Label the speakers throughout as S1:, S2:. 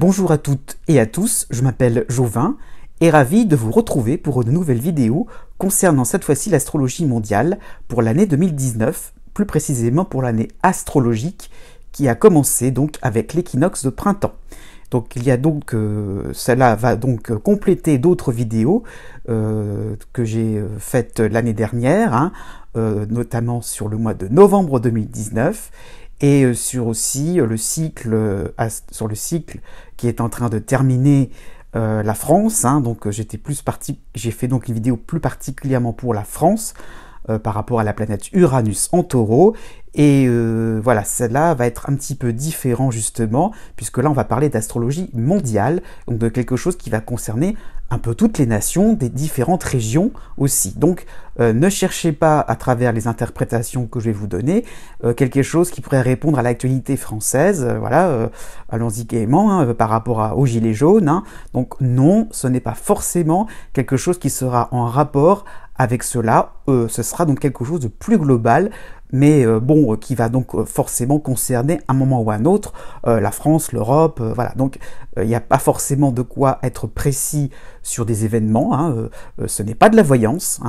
S1: Bonjour à toutes et à tous, je m'appelle Jovin et ravi de vous retrouver pour une nouvelle vidéo concernant cette fois-ci l'astrologie mondiale pour l'année 2019, plus précisément pour l'année astrologique qui a commencé donc avec l'équinoxe de printemps. Donc il y a donc, cela va donc compléter d'autres vidéos que j'ai faites l'année dernière, notamment sur le mois de novembre 2019, et sur aussi le cycle, sur le cycle qui est en train de terminer la France. Donc j'ai fait donc une vidéo plus particulièrement pour la France par rapport à la planète Uranus en Taureau. Et voilà, celle-là va être un petit peu différent justement, puisque là on va parler d'astrologie mondiale, donc de quelque chose qui va concerner un peu toutes les nations, des différentes régions aussi. Donc ne cherchez pas à travers les interprétations que je vais vous donner, quelque chose qui pourrait répondre à l'actualité française, allons-y gaiement, par rapport aux gilets jaunes. Donc non, ce n'est pas forcément quelque chose qui sera en rapport avec cela, ce sera donc quelque chose de plus global, mais qui va donc forcément concerner à un moment ou à un autre la France, l'Europe, voilà. Donc il n'y a pas forcément de quoi être précis sur des événements, ce n'est pas de la voyance,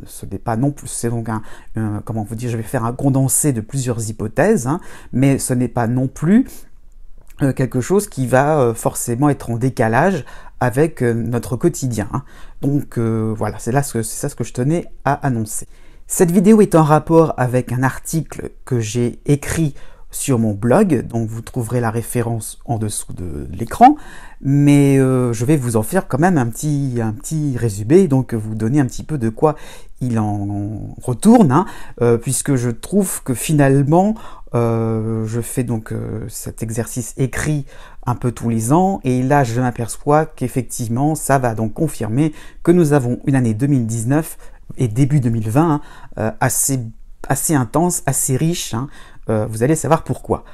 S1: ce n'est pas non plus, c'est donc comment vous dire, je vais faire un condensé de plusieurs hypothèses, mais ce n'est pas non plus quelque chose qui va forcément être en décalage avec notre quotidien. Donc voilà, c'est ça ce que je tenais à annoncer. Cette vidéo est en rapport avec un article que j'ai écrit sur mon blog, donc vous trouverez la référence en dessous de l'écran, mais je vais vous en faire quand même un petit résumé, donc vous donner un petit peu de quoi il en retourne, puisque je trouve que finalement je fais donc cet exercice écrit un peu tous les ans, et là je m'aperçois qu'effectivement ça va donc confirmer que nous avons une année 2019 et début 2020 assez intense, assez riche. Vous allez savoir pourquoi.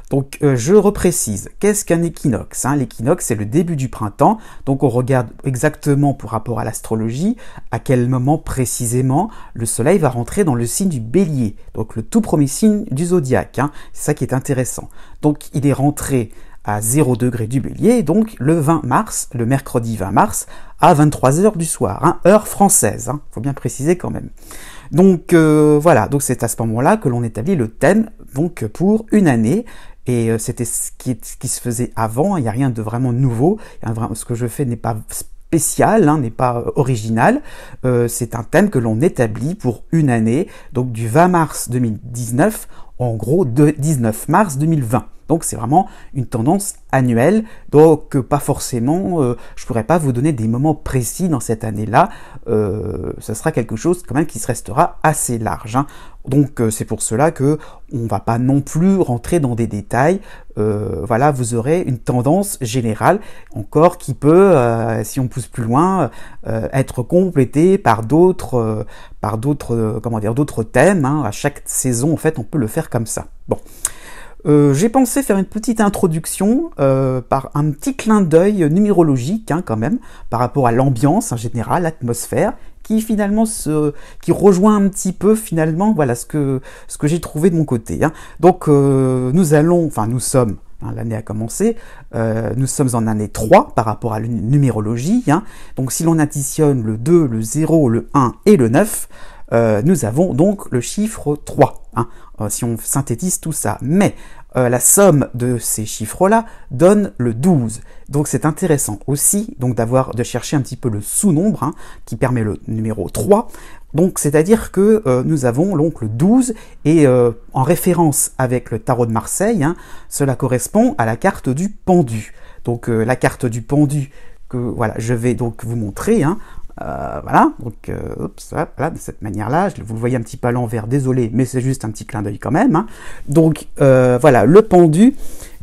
S1: Donc je reprécise, qu'est-ce qu'un équinoxe? L'équinoxe, c'est le début du printemps, donc on regarde exactement par rapport à l'astrologie à quel moment précisément le soleil va rentrer dans le signe du bélier, donc le tout premier signe du zodiaque. C'est ça qui est intéressant. Donc il est rentré à 0 degré du bélier, donc le 20 mars, le mercredi 20 mars, à 23 h du soir, heure française, faut bien préciser quand même. Donc voilà, donc c'est à ce moment-là que l'on établit le thème donc pour une année, et c'était ce qui se faisait avant, il n'y a rien de vraiment nouveau, ce que je fais n'est pas spécial, n'est pas original, c'est un thème que l'on établit pour une année, donc du 20 mars 2019, en gros de 19 mars 2020. Donc c'est vraiment une tendance annuelle, donc pas forcément, je pourrais pas vous donner des moments précis dans cette année-là, ce sera quelque chose quand même qui se restera assez large. Donc c'est pour cela que on va pas non plus rentrer dans des détails, voilà, vous aurez une tendance générale encore qui peut, si on pousse plus loin, être complétée par d'autres d'autres thèmes, à chaque saison en fait on peut le faire comme ça. Bon. J'ai pensé faire une petite introduction par un petit clin d'œil numérologique quand même, par rapport à l'ambiance en général, l'atmosphère, qui finalement qui rejoint un petit peu finalement voilà ce que j'ai trouvé de mon côté. Donc nous sommes, l'année a commencé, nous sommes en année 3 par rapport à la numérologie. Donc si l'on additionne le 2, le 0, le 1 et le 9, nous avons donc le chiffre 3, si on synthétise tout ça. Mais la somme de ces chiffres-là donne le 12. Donc c'est intéressant aussi donc de chercher un petit peu le sous-nombre qui permet le numéro 3. Donc c'est-à-dire que nous avons donc le 12 et en référence avec le tarot de Marseille, cela correspond à la carte du pendu. Donc la carte du pendu que voilà, je vais donc vous montrer. Voilà, donc voilà, de cette manière-là, vous le voyez un petit peu à l'envers, désolé, mais c'est juste un petit clin d'œil quand même. Donc voilà, le pendu,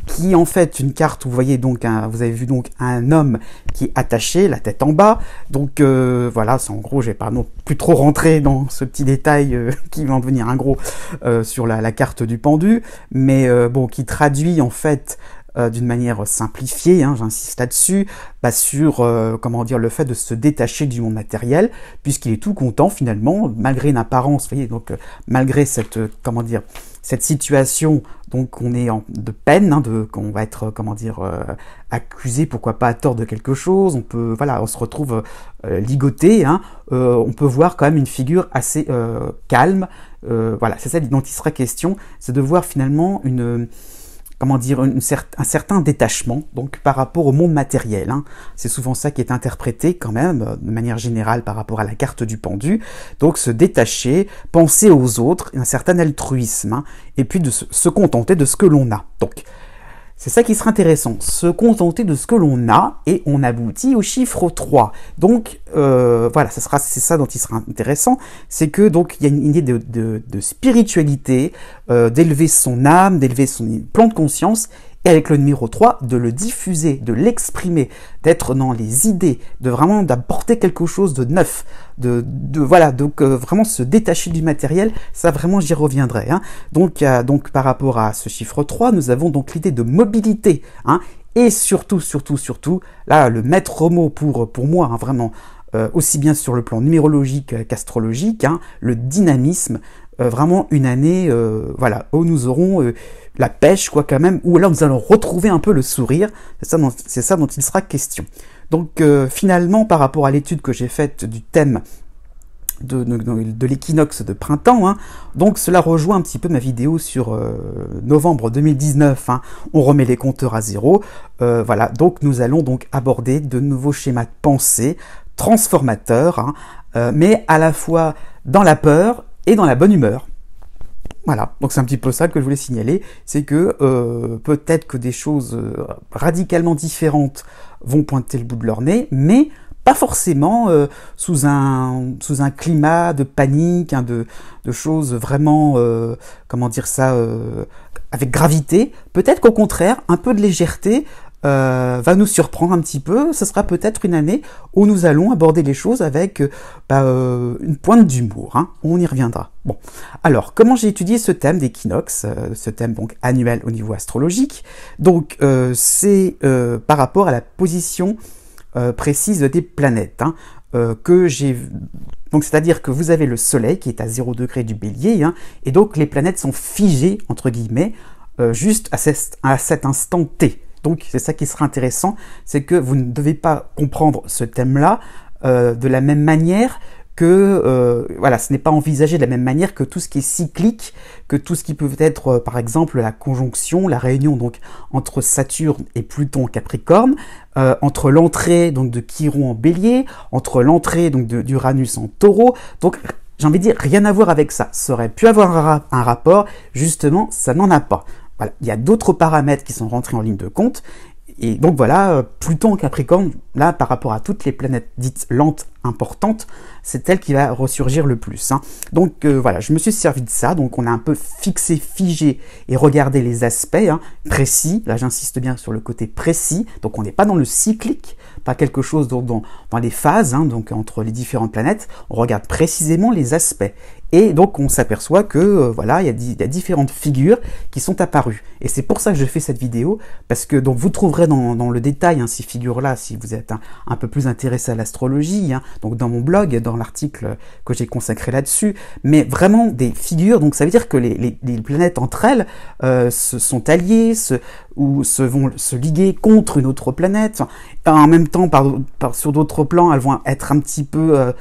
S1: qui en fait une carte, vous voyez donc, vous avez vu donc un homme qui est attaché, la tête en bas. Donc voilà, c'est en gros, je vais pas non plus trop rentrer dans ce petit détail qui va en devenir un gros sur la carte du pendu, mais qui traduit en fait d'une manière simplifiée, j'insiste là-dessus, sur le fait de se détacher du monde matériel, puisqu'il est tout content finalement, malgré une apparence, vous voyez, donc malgré cette cette situation, donc on est de peine, hein, qu'on va être, comment dire, accusé, pourquoi pas à tort de quelque chose, on peut, voilà, on se retrouve ligoté, hein, on peut voir quand même une figure assez calme, voilà, c'est ça dont il sera question, c'est de voir finalement une... comment dire, un certain détachement donc par rapport au monde matériel. Hein. C'est souvent ça qui est interprété quand même, de manière générale par rapport à la carte du pendu. Donc se détacher, penser aux autres, un certain altruisme, hein, et puis de se contenter de ce que l'on a. Donc c'est ça qui sera intéressant, se contenter de ce que l'on a, et on aboutit au chiffre 3. Donc voilà, c'est ça dont il sera intéressant, c'est que donc il y a une idée de spiritualité, d'élever son âme, d'élever son plan de conscience, et avec le numéro 3, de le diffuser, de l'exprimer, d'être dans les idées, de vraiment d'apporter quelque chose de neuf, voilà, donc vraiment se détacher du matériel, ça vraiment j'y reviendrai. Hein. Donc par rapport à ce chiffre 3, nous avons donc l'idée de mobilité, hein, et surtout, là le maître mot pour moi, hein, vraiment, aussi bien sur le plan numérologique qu'astrologique, hein, le dynamisme, vraiment une année, voilà, où nous aurons la pêche, quoi, quand même, où là nous allons retrouver un peu le sourire, c'est ça dont il sera question. Donc finalement, par rapport à l'étude que j'ai faite du thème de l'équinoxe de printemps, hein, donc cela rejoint un petit peu ma vidéo sur novembre 2019, hein, on remet les compteurs à zéro, voilà, donc nous allons donc aborder de nouveaux schémas de pensée transformateurs, hein, mais à la fois dans la peur et dans la bonne humeur. Voilà, donc c'est un petit peu ça que je voulais signaler, c'est que peut-être que des choses radicalement différentes vont pointer le bout de leur nez, mais pas forcément sous un climat de panique, hein, de choses vraiment, comment dire ça, avec gravité. Peut-être qu'au contraire, un peu de légèreté va nous surprendre un petit peu. Ce sera peut-être une année où nous allons aborder les choses avec une pointe d'humour, hein. On y reviendra. Bon, alors comment j'ai étudié ce thème d'équinoxe, ce thème donc annuel au niveau astrologique. Donc c'est par rapport à la position précise des planètes, hein, que j'ai... Donc c'est-à-dire que vous avez le Soleil qui est à 0 degré du Bélier, hein, et donc les planètes sont figées entre guillemets juste à cet instant T. Donc c'est ça qui sera intéressant, c'est que vous ne devez pas comprendre ce thème-là de la même manière que, voilà, ce n'est pas envisagé de la même manière que tout ce qui est cyclique, que tout ce qui peut être, par exemple, la conjonction, la réunion donc entre Saturne et Pluton en Capricorne, entre l'entrée donc de Chiron en Bélier, entre l'entrée donc d'Uranus en Taureau. Donc j'ai envie de dire, rien à voir avec ça. Ça aurait pu avoir un rapport, justement, ça n'en a pas. Voilà, il y a d'autres paramètres qui sont rentrés en ligne de compte, et donc voilà, Pluton en Capricorne, là, par rapport à toutes les planètes dites lentes, importantes, c'est elle qui va ressurgir le plus, hein. Donc voilà, je me suis servi de ça, donc on a un peu fixé, figé, et regardé les aspects, hein, précis, là j'insiste bien sur le côté précis, donc on n'est pas dans le cyclique, pas quelque chose dans les phases, hein, donc entre les différentes planètes, on regarde précisément les aspects. Et donc on s'aperçoit que voilà, il y a différentes figures qui sont apparues. Et c'est pour ça que je fais cette vidéo, parce que donc vous trouverez dans le détail, hein, ces figures-là, si vous êtes un peu plus intéressé à l'astrologie, hein, donc dans mon blog, dans l'article que j'ai consacré là-dessus, mais vraiment des figures, donc ça veut dire que les planètes entre elles se sont alliées, ou vont se liguer contre une autre planète. En même temps, sur d'autres plans, elles vont être un petit peu,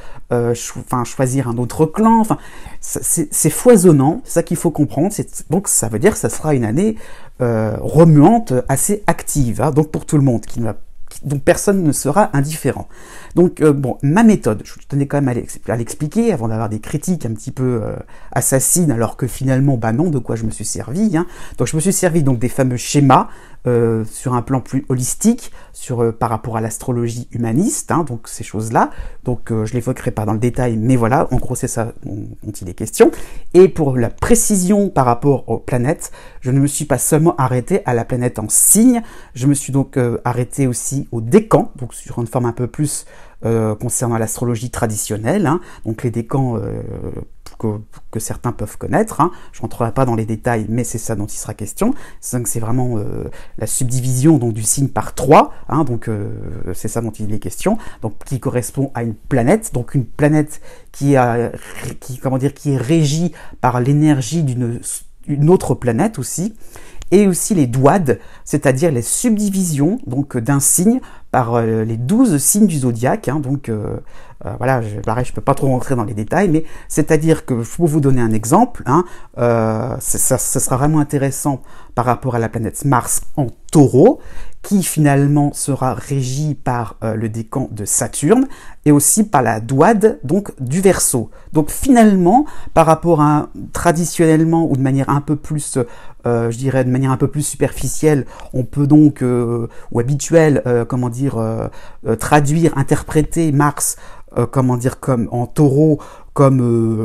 S1: choisir un autre clan. Enfin, c'est foisonnant, c'est ça qu'il faut comprendre. Donc ça veut dire que ça sera une année remuante, assez active, hein, donc pour tout le monde, dont personne ne sera indifférent. Donc bon, ma méthode, je tenais quand même à l'expliquer avant d'avoir des critiques un petit peu assassines, alors que finalement, bah non, de quoi je me suis servi, hein. Donc je me suis servi donc des fameux schémas sur un plan plus holistique, par rapport à l'astrologie humaniste, hein, donc ces choses-là. Donc je l'évoquerai pas dans le détail, mais voilà, en gros c'est ça dont il est question. Et pour la précision par rapport aux planètes, je ne me suis pas seulement arrêté à la planète en signe, je me suis donc arrêté aussi au décan, donc sur une forme un peu plus concernant l'astrologie traditionnelle, hein, donc les décans que certains peuvent connaître, hein. Je rentrerai pas dans les détails, mais c'est ça dont il sera question. C'est vraiment la subdivision donc, du signe par 3, hein, donc c'est ça dont il est question, donc qui correspond à une planète, donc une planète qui est régie par l'énergie une autre planète aussi, et aussi les douades, c'est-à-dire les subdivisions donc d'un signe par les 12 signes du zodiaque. Hein, donc voilà, pareil, je peux pas trop rentrer dans les détails, mais c'est-à-dire que pour vous donner un exemple, hein, ça sera vraiment intéressant par rapport à la planète Mars en Taureau, qui finalement sera régie par le décan de Saturne et aussi par la douade donc du Verseau. Donc finalement, par rapport à traditionnellement ou de manière un peu plus, je dirais de manière un peu plus superficielle, on peut donc ou habituelle, comment dire, traduire, interpréter Mars, comment dire, comme en Taureau, comme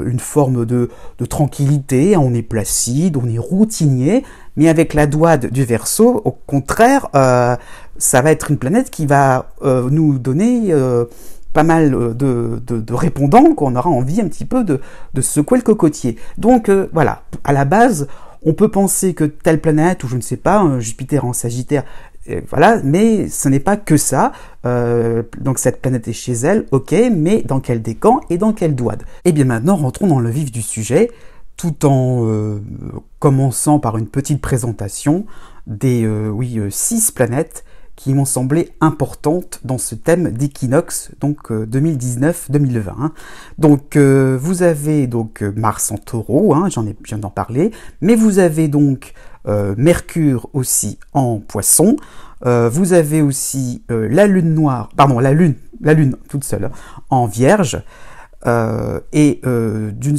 S1: une forme de tranquillité, on est placide, on est routinier, mais avec la douade du Verseau, au contraire, ça va être une planète qui va nous donner pas mal de répondants, qu'on aura envie un petit peu de secouer le cocotier. Donc voilà, à la base, on peut penser que telle planète, ou je ne sais pas, Jupiter en Sagittaire, voilà, mais ce n'est pas que ça. Donc cette planète est chez elle, ok, mais dans quel décan et dans quelle douade? Et bien maintenant, rentrons dans le vif du sujet, tout en commençant par une petite présentation des 6 planètes qui m'ont semblé importantes dans ce thème d'équinoxe, donc 2019-2020. Hein. Donc vous avez donc Mars en Taureau, hein, je viens d'en parler, mais vous avez donc Mercure aussi en Poisson. Vous avez aussi la Lune noire, pardon, la Lune toute seule, hein, en Vierge. Et d'une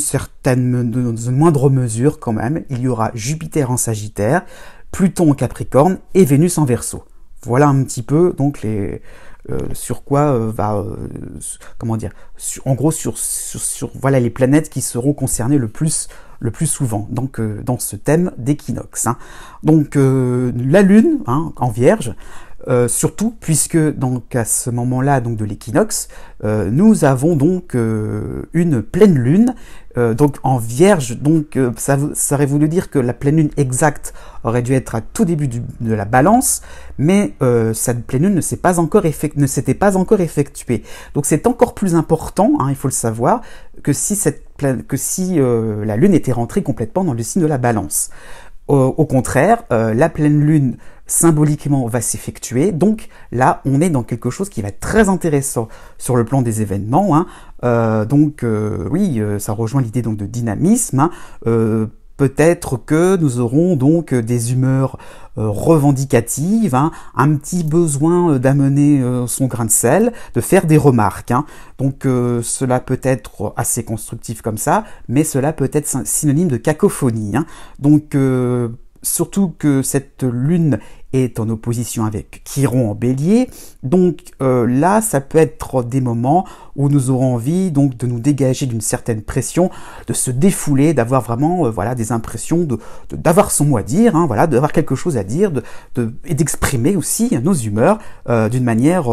S1: moindre mesure quand même, il y aura Jupiter en Sagittaire, Pluton en Capricorne et Vénus en Verseau. Voilà un petit peu donc les sur quoi comment dire, en gros sur voilà les planètes qui seront concernées le plus souvent donc dans ce thème d'équinoxe. Hein. Donc la Lune, hein, en Vierge. Surtout puisque donc à ce moment-là donc de l'équinoxe, nous avons donc une pleine lune, donc en Vierge. Donc ça aurait voulu dire que la pleine lune exacte aurait dû être à tout début de la Balance, mais cette pleine lune ne s'était pas encore effectuée. Donc c'est encore plus important, hein, il faut le savoir, que si la lune était rentrée complètement dans le signe de la Balance. Au contraire, la pleine lune symboliquement va s'effectuer, donc là on est dans quelque chose qui va être très intéressant sur le plan des événements. Hein. Oui, ça rejoint l'idée donc de dynamisme. Hein. Peut-être que nous aurons donc des humeurs revendicatives, hein, un petit besoin d'amener son grain de sel, de faire des remarques. Hein. Donc cela peut être assez constructif comme ça, mais cela peut être synonyme de cacophonie. Hein. Donc surtout que cette lune est en opposition avec Chiron en Bélier, donc là ça peut être des moments où nous aurons envie donc de nous dégager d'une certaine pression, de se défouler, d'avoir vraiment voilà des impressions d'avoir son mot à dire, hein, voilà, d'avoir quelque chose à dire, et d'exprimer aussi nos humeurs d'une manière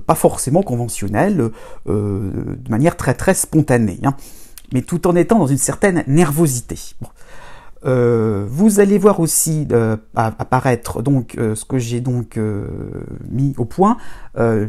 S1: pas forcément conventionnelle, de manière très très spontanée, hein, mais tout en étant dans une certaine nervosité. Bon. Vous allez voir aussi apparaître donc ce que j'ai donc mis au point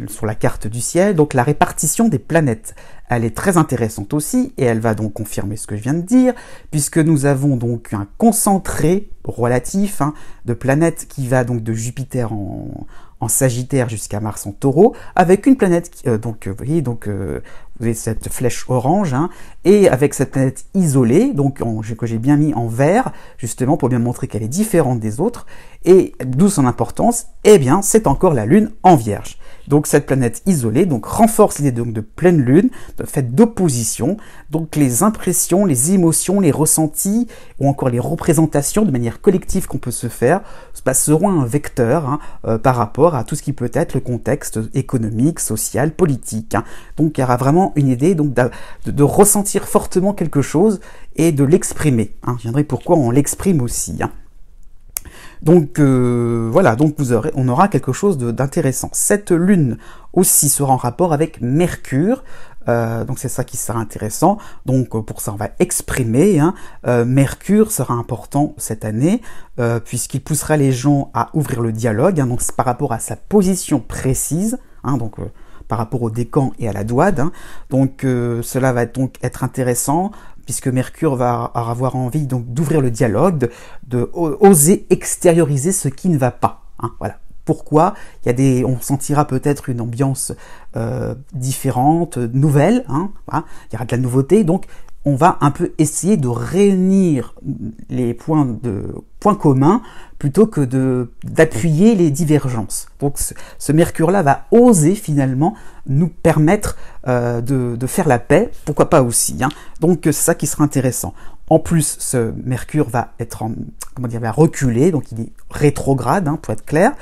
S1: sur la carte du ciel, donc la répartition des planètes. Elle est très intéressante aussi et elle va donc confirmer ce que je viens de dire, puisque nous avons donc un concentré relatif, hein, de planètes qui va donc de Jupiter en Sagittaire jusqu'à Mars en Taureau, avec une planète donc vous voyez donc vous avez cette flèche orange, hein, et avec cette planète isolée, donc que j'ai bien mis en vert, justement pour bien montrer qu'elle est différente des autres, et d'où son importance, eh bien c'est encore la Lune en Vierge. Donc cette planète isolée donc renforce l'idée donc de pleine lune, de fait d'opposition, donc les impressions, les émotions, les ressentis, ou encore les représentations de manière collective qu'on peut se faire, seront un vecteur, hein, par rapport à tout ce qui peut être le contexte économique, social, politique. Hein. Donc il y aura vraiment une idée donc de ressentir fortement quelque chose et de l'exprimer. Hein. Je viendrai pourquoi on l'exprime aussi. Hein. Donc voilà, donc on aura quelque chose d'intéressant. Cette lune aussi sera en rapport avec Mercure, donc c'est ça qui sera intéressant. Donc pour ça on va exprimer, hein. Mercure sera important cette année, puisqu'il poussera les gens à ouvrir le dialogue, hein, donc c'est par rapport à sa position précise, hein, donc par rapport au décan et à la douade. Hein. Donc cela va donc être intéressant puisque Mercure va avoir envie donc d'ouvrir le dialogue, de oser extérioriser ce qui ne va pas. Hein, voilà. Pourquoi? On sentira peut-être une ambiance différente, nouvelle. Hein, voilà. Il y aura de la nouveauté, donc on va un peu essayer de réunir les points communs plutôt que d'appuyer les divergences. Donc ce Mercure-là va oser finalement nous permettre de faire la paix, pourquoi pas aussi. Hein. Donc c'est ça qui sera intéressant. En plus, ce Mercure va être va reculer, donc il est rétrograde, hein, pour être clair.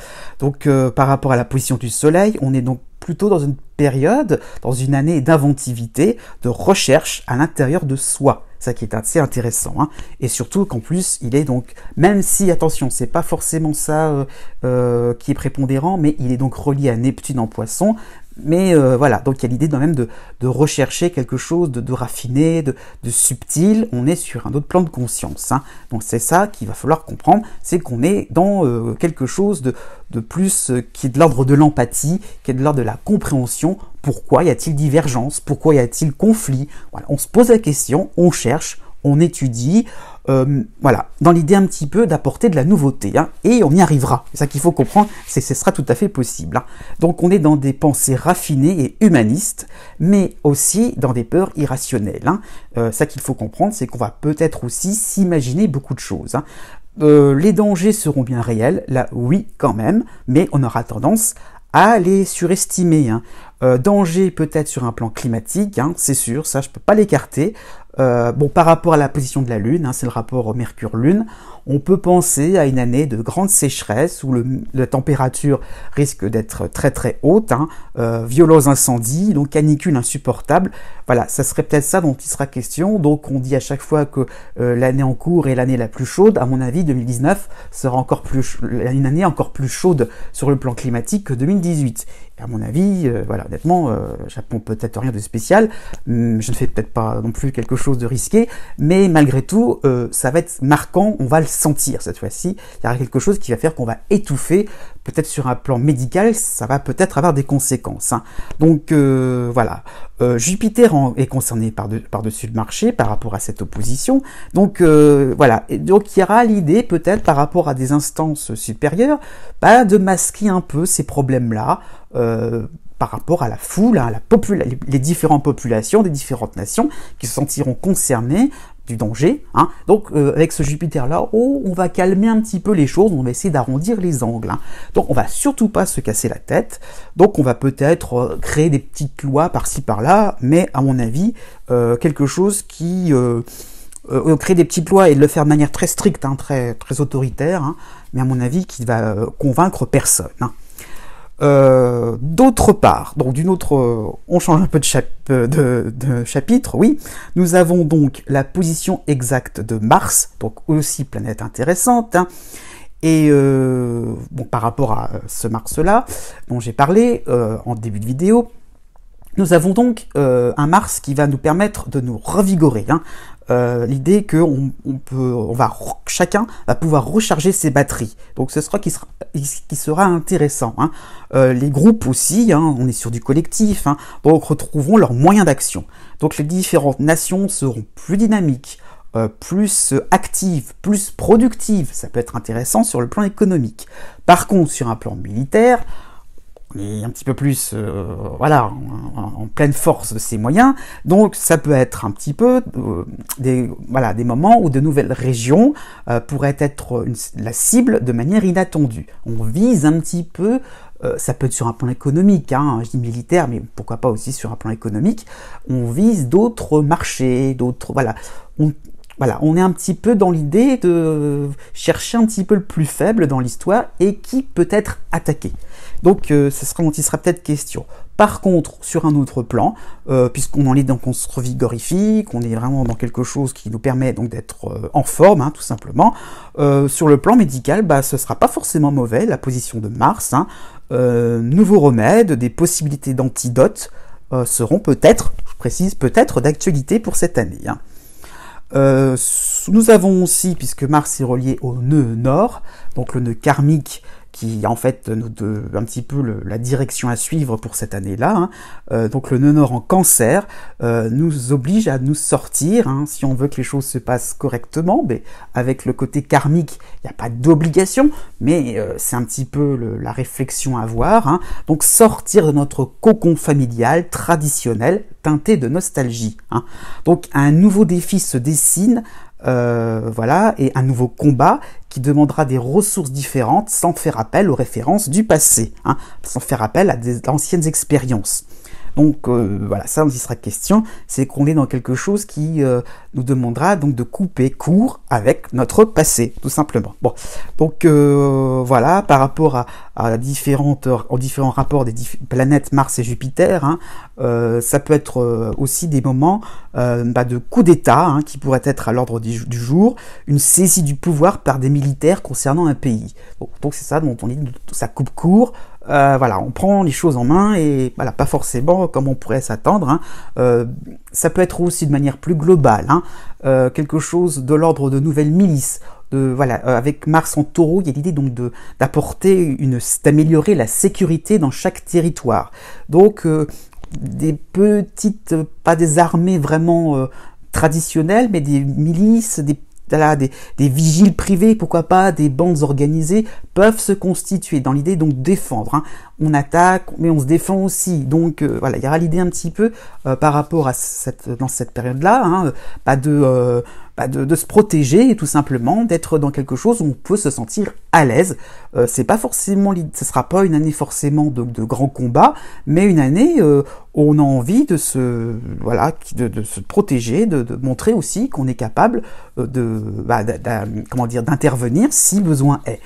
S1: Donc par rapport à la position du Soleil, on est donc plutôt dans une période, dans une année d'inventivité, de recherche à l'intérieur de soi. Ça qui est assez intéressant. Hein. Et surtout qu'en plus, il est donc, même si, attention, c'est pas forcément ça qui est prépondérant, mais il est donc relié à Neptune en Poisson. Mais voilà, donc il y a l'idée quand même de rechercher quelque chose de raffiné, de subtil. On est sur un autre plan de conscience. Hein. Donc c'est ça qu'il va falloir comprendre, c'est qu'on est dans quelque chose de plus qui est de l'ordre de l'empathie, qui est de l'ordre de la compréhension. Pourquoi y a-t-il divergence? Pourquoi y a-t-il conflit? Voilà, on se pose la question, on cherche, on étudie, voilà, dans l'idée un petit peu d'apporter de la nouveauté, hein, et on y arrivera. C'est ça qu'il faut comprendre, ce sera tout à fait possible. Hein. Donc on est dans des pensées raffinées et humanistes, mais aussi dans des peurs irrationnelles. Hein. Ça qu'il faut comprendre, c'est qu'on va peut-être aussi s'imaginer beaucoup de choses. Hein. Les dangers seront bien réels, là oui quand même, mais on aura tendance à les surestimer. Hein. Danger peut-être sur un plan climatique, hein, c'est sûr, ça je peux pas l'écarter. Bon, par rapport à la position de la Lune, hein, c'est le rapport Mercure-Lune, on peut penser à une année de grande sécheresse où la température risque d'être très très haute, hein, violents incendies, donc canicule insupportable. Voilà, ça serait peut-être ça dont il sera question. Donc on dit à chaque fois que l'année en cours est l'année la plus chaude. À mon avis, 2019 sera une année encore plus chaude sur le plan climatique que 2018. Et à mon avis, voilà, honnêtement, j'apprends peut-être rien de spécial. Je ne fais peut-être pas non plus quelque chose de risqué, mais malgré tout, ça va être marquant. On va le sentir cette fois-ci. Il y aura quelque chose qui va faire qu'on va étouffer. Peut-être sur un plan médical, ça va peut-être avoir des conséquences. Hein. Donc voilà, Jupiter est concerné par-dessus le marché par rapport à cette opposition. Donc voilà, et donc il y aura l'idée peut-être par rapport à des instances supérieures, de masquer un peu ces problèmes-là. Par rapport à la foule, à les différentes populations des différentes nations qui se sentiront concernées du danger. Hein. Donc avec ce Jupiter-là, on va calmer un petit peu les choses, on va essayer d'arrondir les angles. Hein. Donc on va surtout pas se casser la tête, donc on va peut-être créer des petites lois par-ci par-là, mais à mon avis, quelque chose qui... créer des petites lois et le faire de manière très stricte, hein, très, très autoritaire, hein, mais à mon avis qui va convaincre personne. Hein. D'autre part, donc on change un peu de chapitre, oui. Nous avons donc la position exacte de Mars, donc aussi planète intéressante, hein, et bon, par rapport à ce Mars-là, dont j'ai parlé en début de vidéo, nous avons donc un Mars qui va nous permettre de nous revigorer. Hein. L'idée que chacun va pouvoir recharger ses batteries. Donc ce sera qui sera intéressant. Hein. Les groupes aussi, hein, on est sur du collectif, hein, donc retrouveront leurs moyens d'action. Donc les différentes nations seront plus dynamiques, plus actives, plus productives. Ça peut être intéressant sur le plan économique. Par contre, sur un plan militaire, on est un petit peu plus voilà, en pleine force de ses moyens, donc ça peut être un petit peu des moments où de nouvelles régions pourraient être la cible de manière inattendue. On vise un petit peu, ça peut être sur un plan économique, hein, je dis militaire, mais pourquoi pas aussi sur un plan économique, on vise d'autres marchés, on est un petit peu dans l'idée de chercher un petit peu le plus faible dans l'histoire et qui peut être attaqué. Donc ce sera dont il sera peut-être question. Par contre, sur un autre plan, puisqu'on en est donc on se revigorifie, qu'on est vraiment dans quelque chose qui nous permet donc d'être en forme, hein, tout simplement, sur le plan médical, ce sera pas forcément mauvais, la position de Mars, hein, nouveaux remèdes, des possibilités d'antidotes seront peut-être, je précise, peut-être d'actualité pour cette année. Hein. Nous avons aussi, puisque Mars est relié au nœud nord, donc le nœud karmique qui en fait un petit peu la direction à suivre pour cette année-là. Donc le nœud nord en Cancer nous oblige à nous sortir, si on veut que les choses se passent correctement. Mais avec le côté karmique, il n'y a pas d'obligation, mais c'est un petit peu la réflexion à avoir. Donc sortir de notre cocon familial traditionnel teinté de nostalgie. Donc un nouveau défi se dessine. Voilà, et un nouveau combat qui demandera des ressources différentes sans faire appel aux références du passé, sans faire appel à d'anciennes expériences. Donc voilà, ça on y sera question, c'est qu'on est dans quelque chose qui nous demandera donc de couper court avec notre passé, tout simplement. Bon, donc voilà, par rapport aux différents rapports des planètes Mars et Jupiter, ça peut être aussi des moments de coup d'État qui pourraient être à l'ordre du jour, une saisie du pouvoir par des militaires concernant un pays. Bon, donc c'est ça dont on dit, ça coupe court. Voilà, on prend les choses en main et voilà, pas forcément comme on pourrait s'attendre. Ça peut être aussi de manière plus globale, quelque chose de l'ordre de nouvelles milices. Voilà, avec Mars en Taureau, il y a l'idée donc d'améliorer la sécurité dans chaque territoire. Donc des petites, pas des armées vraiment traditionnelles, mais des milices, des vigiles privés, pourquoi pas, des bandes organisées peuvent se constituer dans l'idée donc de défendre. On attaque, mais on se défend aussi. Donc voilà, il y aura l'idée un petit peu par rapport à dans cette période-là, de se protéger, tout simplement, d'être dans quelque chose où on peut se sentir à l'aise. C'est pas forcément, ce sera pas une année forcément de grands combats, mais une année où on a envie de se protéger, de montrer aussi qu'on est capable d'intervenir si besoin est.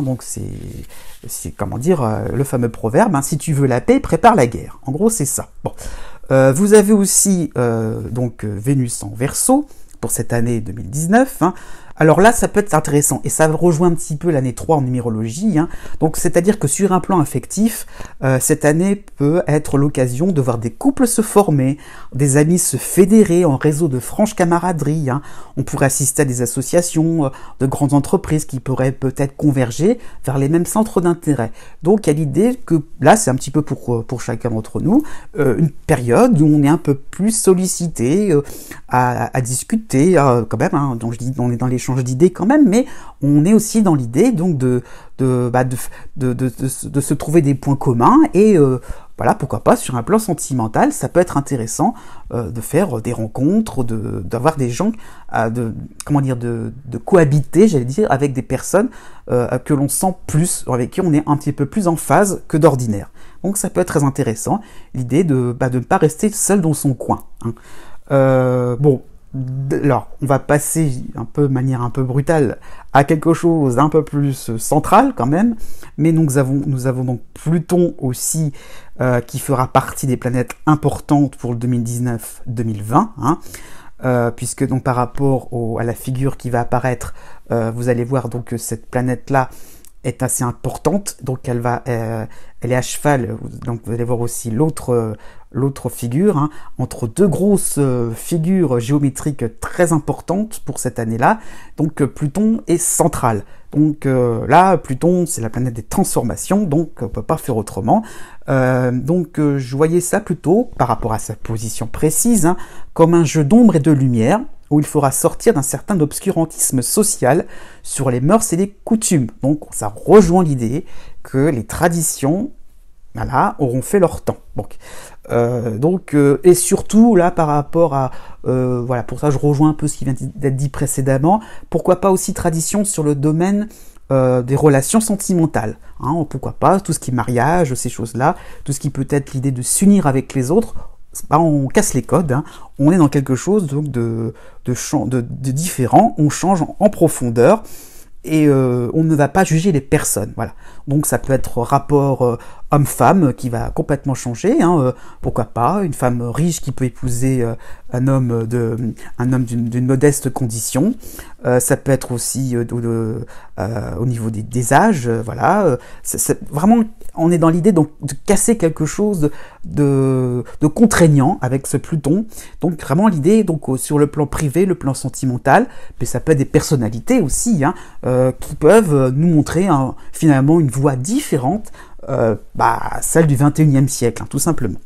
S1: Donc c'est comment dire le fameux proverbe, si tu veux la paix, prépare la guerre. En gros, c'est ça. Bon, vous avez aussi donc Vénus en Verseau pour cette année 2019. Alors là, ça peut être intéressant, et ça rejoint un petit peu l'année 3 en numérologie. Donc, c'est-à-dire que sur un plan affectif, cette année peut être l'occasion de voir des couples se former, des amis se fédérer en réseau de franche camaraderie. On pourrait assister à des associations, de grandes entreprises qui pourraient peut-être converger vers les mêmes centres d'intérêt. Donc, il y a l'idée que là, c'est un petit peu pour chacun d'entre nous, une période où on est un peu plus sollicité à discuter, quand même, donc je dis, on est dans l'échange d'idées quand même, mais on est aussi dans l'idée donc de se trouver des points communs et voilà, pourquoi pas sur un plan sentimental, ça peut être intéressant de faire des rencontres, d'avoir des gens, de cohabiter, j'allais dire, avec des personnes que l'on sent plus, avec qui on est un petit peu plus en phase que d'ordinaire. Donc ça peut être très intéressant, l'idée de ne pas rester seul dans son coin. Bon. Alors, on va passer de manière un peu brutale à quelque chose d'un peu plus central quand même, mais nous avons donc Pluton aussi qui fera partie des planètes importantes pour le 2019-2020, puisque donc par rapport à la figure qui va apparaître, vous allez voir donc que cette planète-là est assez importante, donc elle est à cheval, donc vous allez voir aussi l'autre figure, entre deux grosses figures géométriques très importantes pour cette année-là. Donc Pluton est central. Donc là, Pluton, c'est la planète des transformations, donc on peut pas faire autrement. Donc je voyais ça plutôt, par rapport à sa position précise, comme un jeu d'ombre et de lumière, où il faudra sortir d'un certain obscurantisme social sur les mœurs et les coutumes. Donc ça rejoint l'idée que les traditions, voilà, auront fait leur temps. Donc, et surtout là par rapport à voilà, pour ça je rejoins un peu ce qui vient d'être dit précédemment, pourquoi pas aussi tradition sur le domaine des relations sentimentales, pourquoi pas tout ce qui est mariage, ces choses-là, tout ce qui peut être l'idée de s'unir avec les autres. On casse les codes, on est dans quelque chose donc de différent, on change en profondeur et on ne va pas juger les personnes. Voilà. Donc ça peut être rapport homme-femme qui va complètement changer, hein, pourquoi pas, une femme riche qui peut épouser un homme d'une modeste condition. Ça peut être aussi au niveau des âges, voilà. Vraiment, on est dans l'idée donc de casser quelque chose de contraignant avec ce Pluton. Donc vraiment l'idée donc sur le plan privé, le plan sentimental, mais ça peut être des personnalités aussi, hein, qui peuvent nous montrer finalement une voie différente, celle du 21e siècle, hein, tout simplement.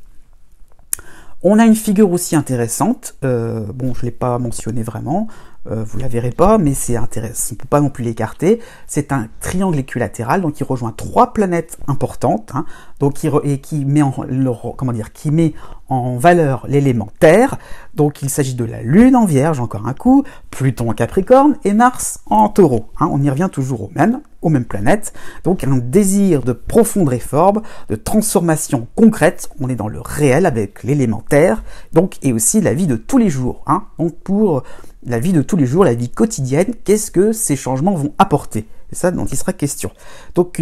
S1: On a une figure aussi intéressante, bon je ne l'ai pas mentionné vraiment, vous la verrez pas, mais c'est intéressant, on ne peut pas non plus l'écarter. C'est un triangle équilatéral, donc il rejoint 3 planètes importantes, hein, donc qui met en valeur l'élément Terre. Donc il s'agit de la Lune en Vierge, encore un coup, Pluton en Capricorne et Mars en Taureau. Hein, on y revient toujours aux mêmes planètes. Donc un désir de profonde réforme, de transformation concrète. On est dans le réel avec l'élément Terre, donc et aussi la vie de tous les jours. Hein, donc pour la vie de tous les jours, la vie quotidienne, qu'est-ce que ces changements vont apporter? C'est ça dont il sera question. Donc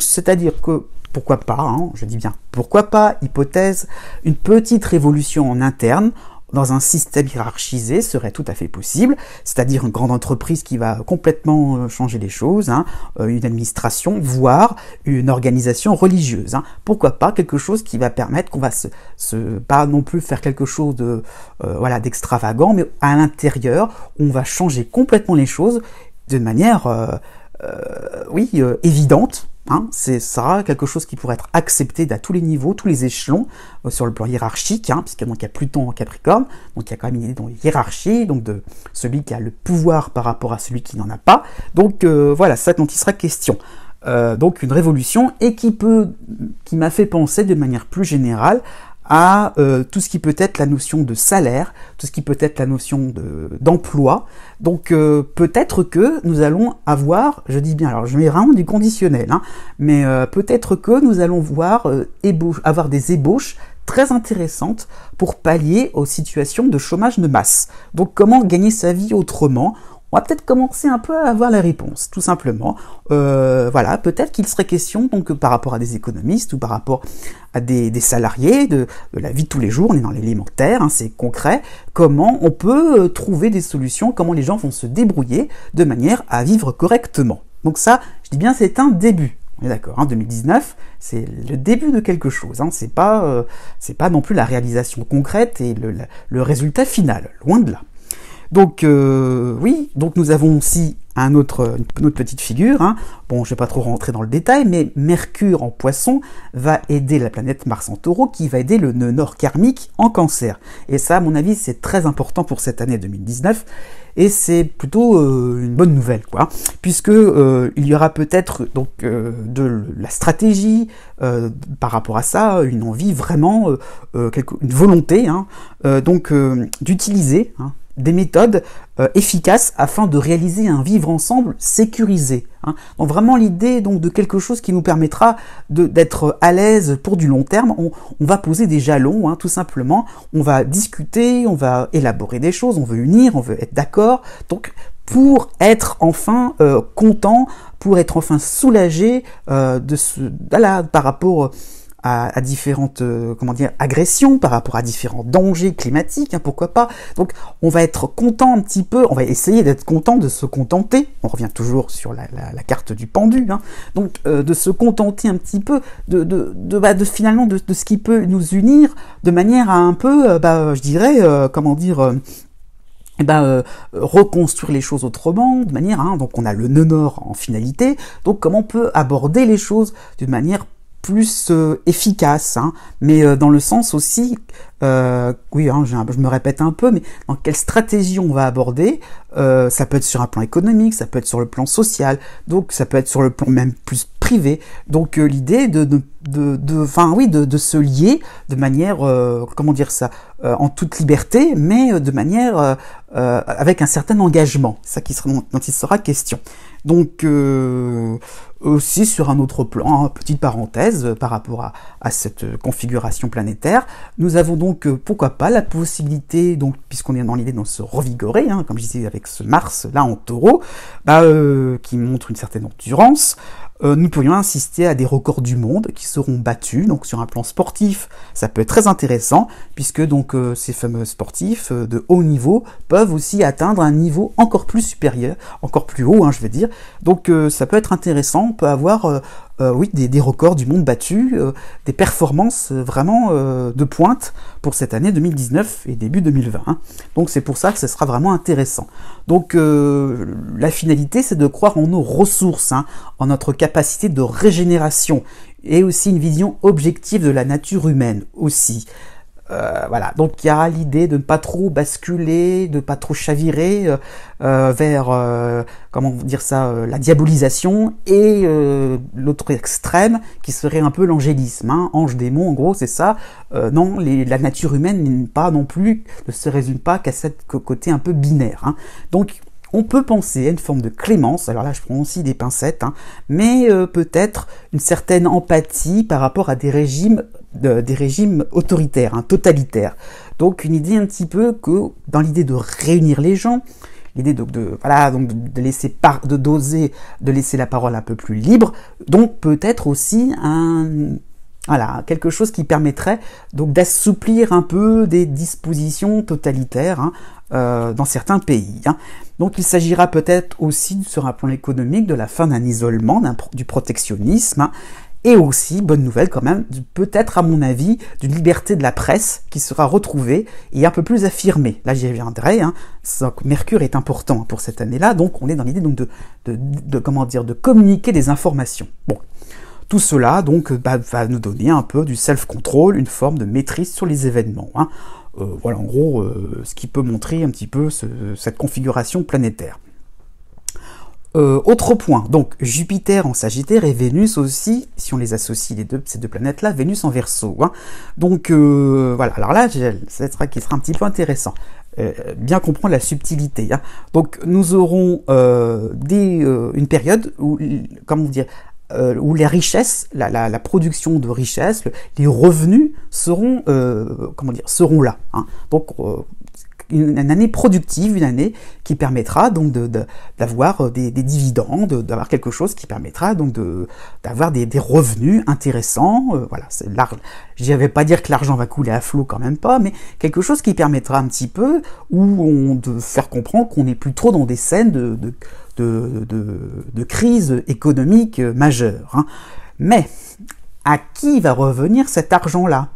S1: c'est-à-dire que pourquoi pas, hein, je dis bien pourquoi pas, hypothèse, une petite révolution en interne dans un système hiérarchisé serait tout à fait possible, c'est-à-dire une grande entreprise qui va complètement changer les choses, hein, une administration, voire une organisation religieuse. Hein. Pourquoi pas quelque chose qui va permettre qu'on va pas non plus faire quelque chose de d'extravagant, mais à l'intérieur, on va changer complètement les choses de manière évidente. Hein, ça sera quelque chose qui pourrait être accepté à tous les niveaux, tous les échelons, sur le plan hiérarchique, hein, puisqu'il y a Pluton en Capricorne, donc il y a quand même une idée de hiérarchie, donc de celui qui a le pouvoir par rapport à celui qui n'en a pas. Donc voilà, ça dont il sera question. Donc une révolution, et qui m'a fait penser de manière plus générale à tout ce qui peut être la notion de salaire, tout ce qui peut être la notion d'emploi. Donc peut-être que nous allons avoir, je dis bien, alors je mets vraiment du conditionnel, hein, mais peut-être que nous allons avoir des ébauches très intéressantes pour pallier aux situations de chômage de masse. Donc comment gagner sa vie autrement ? On va peut-être commencer un peu à avoir la réponse, tout simplement. Voilà, peut-être qu'il serait question, donc par rapport à des économistes ou par rapport à des salariés de la vie de tous les jours, on est dans l'élémentaire, hein, c'est concret, comment on peut trouver des solutions, comment les gens vont se débrouiller de manière à vivre correctement. Donc ça, je dis bien, c'est un début. On est d'accord, hein, 2019, c'est le début de quelque chose, hein, c'est pas non plus la réalisation concrète et le résultat final, loin de là. Donc oui, donc nous avons aussi une autre petite figure, hein. Bon, je vais pas trop rentrer dans le détail, mais Mercure en Poisson va aider la planète Mars en Taureau, qui va aider le nœud nord karmique en Cancer. Et ça, à mon avis, c'est très important pour cette année 2019, et c'est plutôt une bonne nouvelle, quoi, puisque il y aura peut-être donc de la stratégie par rapport à ça, une envie vraiment, une volonté, hein, d'utiliser, hein, des méthodes efficaces afin de réaliser un vivre ensemble sécurisé. Hein. Donc vraiment l'idée donc de quelque chose qui nous permettra d'être à l'aise pour du long terme. On va poser des jalons, hein, tout simplement. On va discuter, on va élaborer des choses, on veut unir, on veut être d'accord. Donc pour être enfin content, pour être enfin soulagé par rapport à différentes agressions, par rapport à différents dangers climatiques, hein, pourquoi pas. Donc on va être content un petit peu, on va essayer d'être content, de se contenter, on revient toujours sur la carte du pendu, hein, donc de se contenter un petit peu finalement de ce qui peut nous unir, de manière à un peu, je dirais, reconstruire les choses autrement, de manière, hein, donc on a le nœud nord en finalité, donc comment on peut aborder les choses d'une manière plus efficace, hein, mais dans le sens aussi, oui, hein, je me répète un peu, mais dans quelle stratégie on va aborder, ça peut être sur un plan économique, ça peut être sur le plan social, donc ça peut être sur le plan même plus privé, donc l'idée de se lier de manière, en toute liberté, mais de manière avec un certain engagement, c'est ça dont il sera question. Donc aussi sur un autre plan, hein, petite parenthèse par rapport à cette configuration planétaire, nous avons Donc pourquoi pas la possibilité, donc puisqu'on est dans l'idée de se revigorer, hein, comme je disais avec ce Mars là en Taureau, qui montre une certaine endurance, nous pourrions assister à des records du monde qui seront battus. Donc sur un plan sportif, ça peut être très intéressant, puisque donc ces fameux sportifs de haut niveau peuvent aussi atteindre un niveau encore plus supérieur, encore plus haut, hein, je veux dire. Donc ça peut être intéressant, on peut avoir oui, des records du monde battus, des performances vraiment de pointe pour cette année 2019 et début 2020. Hein. Donc c'est pour ça que ce sera vraiment intéressant. Donc la finalité, c'est de croire en nos ressources, hein, en notre capacité de régénération, et aussi une vision objective de la nature humaine aussi. Voilà, donc il y a l'idée de ne pas trop basculer, de ne pas trop chavirer vers, comment dire ça, la diabolisation, et l'autre extrême qui serait un peu l'angélisme, hein, ange démon, en gros c'est ça. Non, la nature humaine ne se résume pas qu'à ce côté un peu binaire. Hein. Donc on peut penser à une forme de clémence, alors là je prends aussi des pincettes, hein, mais peut-être une certaine empathie par rapport à des régimes autoritaires, hein, totalitaires. Donc une idée un petit peu que dans l'idée de réunir les gens, l'idée de laisser la parole un peu plus libre, donc peut-être aussi quelque chose qui permettrait donc d'assouplir un peu des dispositions totalitaires, hein, dans certains pays. Hein. Donc il s'agira peut-être aussi, sur un plan économique, de la fin d'un isolement, du protectionnisme, hein, et aussi, bonne nouvelle quand même, peut-être à mon avis, d'une liberté de la presse qui sera retrouvée et un peu plus affirmée. Là j'y reviendrai, hein. Mercure est important pour cette année-là, donc on est dans l'idée donc de communiquer des informations. Bon. Tout cela donc va nous donner un peu du self-control, une forme de maîtrise sur les événements. Hein. Voilà en gros ce qui peut montrer un petit peu cette configuration planétaire. Autre point, donc Jupiter en Sagittaire et Vénus aussi, si on les associe ces deux planètes-là, Vénus en Verseau. Hein. Donc voilà, alors là, c'est vrai qu'il sera un petit peu intéressant. Bien comprendre la subtilité. Hein. Donc nous aurons une période où, comment dire, où les richesses, la production de richesses, les revenus seront, seront là. Hein. Donc une année productive, une année qui permettra donc d'avoir des dividendes, d'avoir quelque chose qui permettra donc d'avoir des revenus intéressants. Voilà, je ne vais pas dire que l'argent va couler à flot, quand même pas, mais quelque chose qui permettra un petit peu de faire comprendre qu'on n'est plus trop dans des scènes de crise économique majeure. Hein. Mais à qui va revenir cet argent-là ?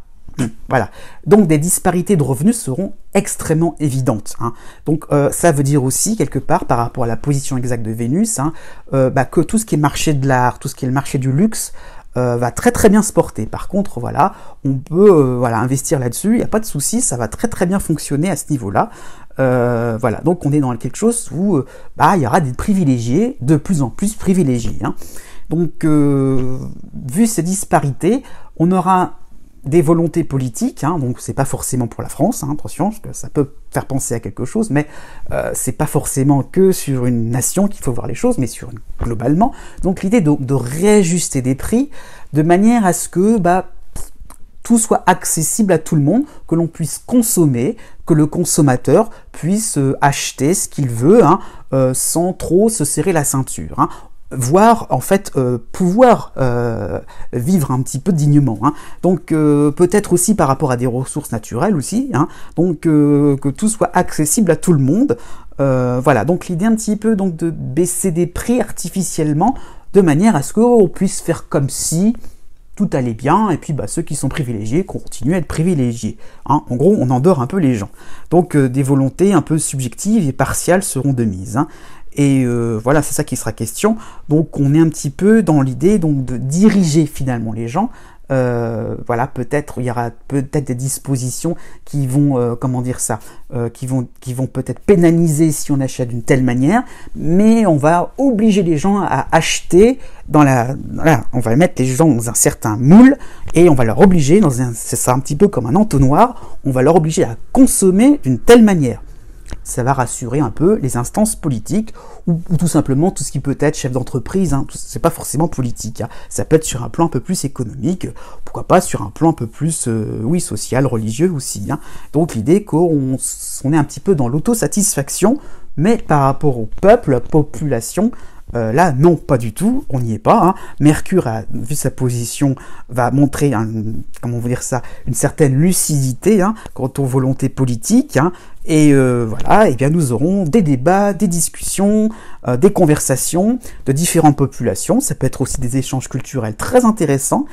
S1: Voilà. Donc des disparités de revenus seront extrêmement évidentes. Hein. Donc ça veut dire aussi, quelque part, par rapport à la position exacte de Vénus, hein, que tout ce qui est marché de l'art, tout ce qui est le marché du luxe, va très très bien se porter. Par contre, voilà, on peut investir là-dessus, il n'y a pas de souci, ça va très très bien fonctionner à ce niveau-là. Voilà, donc on est dans quelque chose où il y aura des privilégiés, de plus en plus privilégiés. Hein. Donc, vu ces disparités, on aura des volontés politiques, hein, donc c'est pas forcément pour la France, hein, attention, parce que ça peut faire penser à quelque chose, mais c'est pas forcément que sur une nation qu'il faut voir les choses, mais globalement. Donc l'idée de réajuster des prix de manière à ce que tout soit accessible à tout le monde, que l'on puisse consommer, que le consommateur puisse acheter ce qu'il veut, hein, sans trop se serrer la ceinture. Hein. Voire en fait pouvoir vivre un petit peu dignement. Hein. Donc peut-être aussi par rapport à des ressources naturelles aussi, hein. Donc que tout soit accessible à tout le monde. Voilà, donc l'idée un petit peu donc de baisser des prix artificiellement de manière à ce qu'on puisse faire comme si tout allait bien, et puis ceux qui sont privilégiés continuent à être privilégiés. Hein. En gros, on endort un peu les gens. Donc des volontés un peu subjectives et partiales seront de mise. Hein. Et voilà, c'est ça qui sera question. Donc on est un petit peu dans l'idée donc de diriger finalement les gens. Voilà, peut-être il y aura peut-être des dispositions qui vont qui vont peut-être pénaliser si on achète d'une telle manière, mais on va obliger les gens à acheter on va mettre les gens dans un certain moule et on va leur obliger c'est ça un petit peu comme un entonnoir, on va leur obliger à consommer d'une telle manière. ça va rassurer un peu les instances politiques, ou tout simplement tout ce qui peut être chef d'entreprise, hein. C'est pas forcément politique, hein. Ça peut être sur un plan un peu plus économique, pourquoi pas sur un plan un peu plus, oui, social, religieux aussi, hein. Donc l'idée qu'on est un petit peu dans l'autosatisfaction, mais par rapport au peuple, la population, là, non, pas du tout, on n'y est pas, hein. Mercure, vu sa position, va montrer, comment vous dire ça, une certaine lucidité, hein, quant aux volontés politiques, hein. Et voilà, et bien nous aurons des débats, des discussions, des conversations de différentes populations. Ça peut être aussi des échanges culturels très intéressants,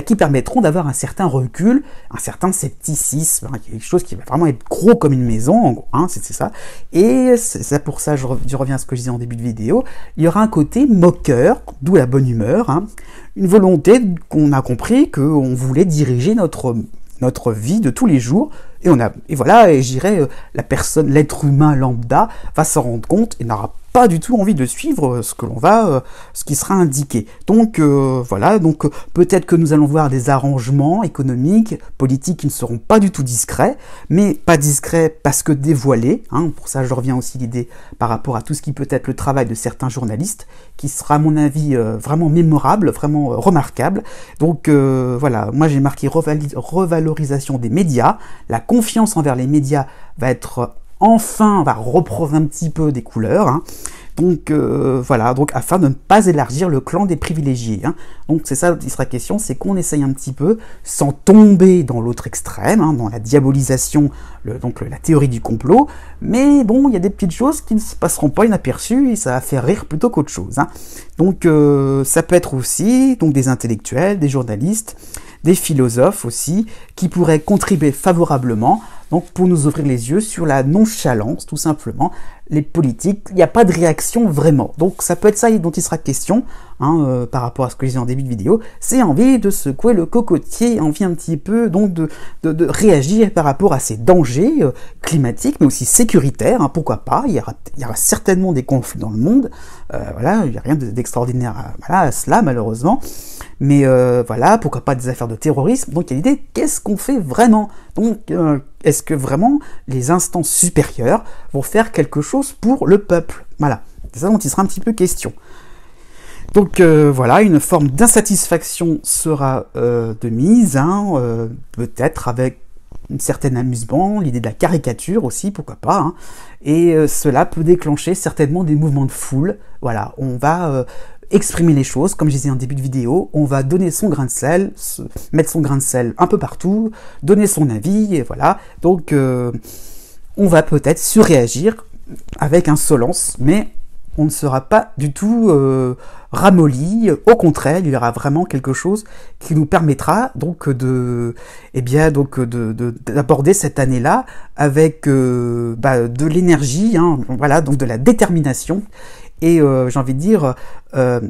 S1: qui permettront d'avoir un certain recul, un certain scepticisme, hein, quelque chose qui va vraiment être gros comme une maison, en gros, hein, c'est ça. Et c'est pour ça, je reviens à ce que je disais en début de vidéo, il y aura un côté moqueur, d'où la bonne humeur, hein, une volonté qu'on a compris qu'on voulait diriger notre vie de tous les jours, et voilà, et je dirais, l'être humain lambda va s'en rendre compte et n'aura pas du tout envie de suivre ce qui sera indiqué. Donc voilà, donc peut-être que nous allons voir des arrangements économiques, politiques qui ne seront pas du tout discrets, mais pas discrets parce que dévoilés, hein. Pour ça je reviens aussi l'idée par rapport à tout ce qui peut être le travail de certains journalistes, qui sera à mon avis vraiment mémorable, vraiment remarquable. Donc voilà, moi j'ai marqué revalorisation des médias, la confiance envers les médias va reprendre un petit peu des couleurs, hein. Donc voilà, donc afin de ne pas élargir le clan des privilégiés, hein. Donc c'est ça il sera question, c'est qu'on essaye un petit peu, sans tomber dans l'autre extrême, hein, dans la diabolisation, donc la théorie du complot, mais bon, il y a des petites choses qui ne se passeront pas inaperçues et ça va faire rire plutôt qu'autre chose, hein. Donc ça peut être aussi donc des intellectuels, des journalistes, des philosophes aussi, qui pourraient contribuer favorablement, donc pour nous ouvrir les yeux sur la nonchalance, tout simplement. Les politiques, il n'y a pas de réaction vraiment. Donc ça peut être ça dont il sera question, hein, par rapport à ce que je disais en début de vidéo, c'est envie de secouer le cocotier, envie un petit peu donc de réagir par rapport à ces dangers climatiques, mais aussi sécuritaires, hein, pourquoi pas, il y aura certainement des conflits dans le monde, voilà, il n'y a rien d'extraordinaire à cela malheureusement, mais voilà, pourquoi pas des affaires de terrorisme. Donc il y a l'idée, qu'est-ce qu'on fait vraiment? Donc est-ce que vraiment les instances supérieures vont faire quelque chose pour le peuple? Voilà, c'est ça dont il sera un petit peu question. Donc voilà, une forme d'insatisfaction sera de mise, hein, peut-être avec un certain amusement, l'idée de la caricature aussi, pourquoi pas, hein, et cela peut déclencher certainement des mouvements de foule. Voilà, on va exprimer les choses, comme je disais en début de vidéo, on va donner son grain de sel, mettre son grain de sel un peu partout, donner son avis, et voilà, donc on va peut-être surréagir avec insolence, mais on ne sera pas du tout ramolli, au contraire, il y aura vraiment quelque chose qui nous permettra donc d'aborder cette année-là avec de l'énergie, hein, voilà, donc de la détermination, et j'ai envie de dire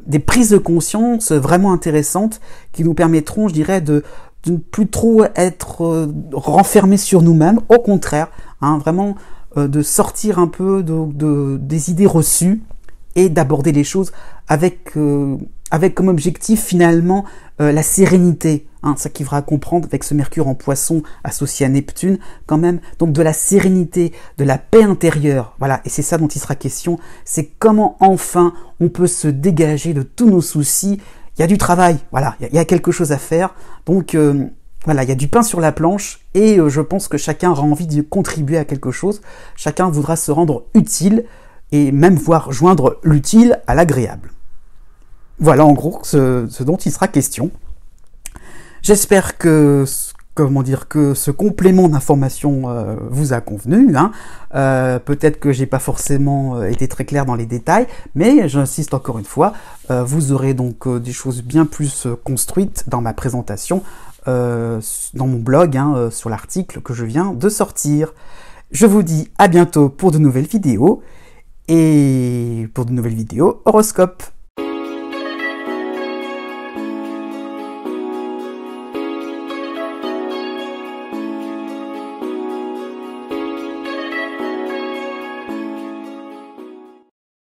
S1: des prises de conscience vraiment intéressantes qui nous permettront, je dirais, de ne plus trop être renfermés sur nous-mêmes, au contraire, hein, vraiment de sortir un peu des idées reçues et d'aborder les choses avec comme objectif finalement la sérénité, hein, ça qui fera comprendre avec ce Mercure en Poisson associé à Neptune quand même, donc de la sérénité, de la paix intérieure, voilà, et c'est ça dont il sera question, c'est comment enfin on peut se dégager de tous nos soucis. Il y a du travail, voilà, il y a quelque chose à faire, donc voilà, il y a du pain sur la planche, et je pense que chacun aura envie de contribuer à quelque chose, chacun voudra se rendre utile, et même voir joindre l'utile à l'agréable. Voilà en gros ce dont il sera question. J'espère que ce complément d'information vous a convenu, hein. Peut-être que j'ai pas forcément été très clair dans les détails, mais j'insiste encore une fois, vous aurez donc des choses bien plus construites dans ma présentation, dans mon blog, hein, sur l'article que je viens de sortir. Je vous dis à bientôt pour de nouvelles vidéos, et pour de nouvelles vidéos horoscope.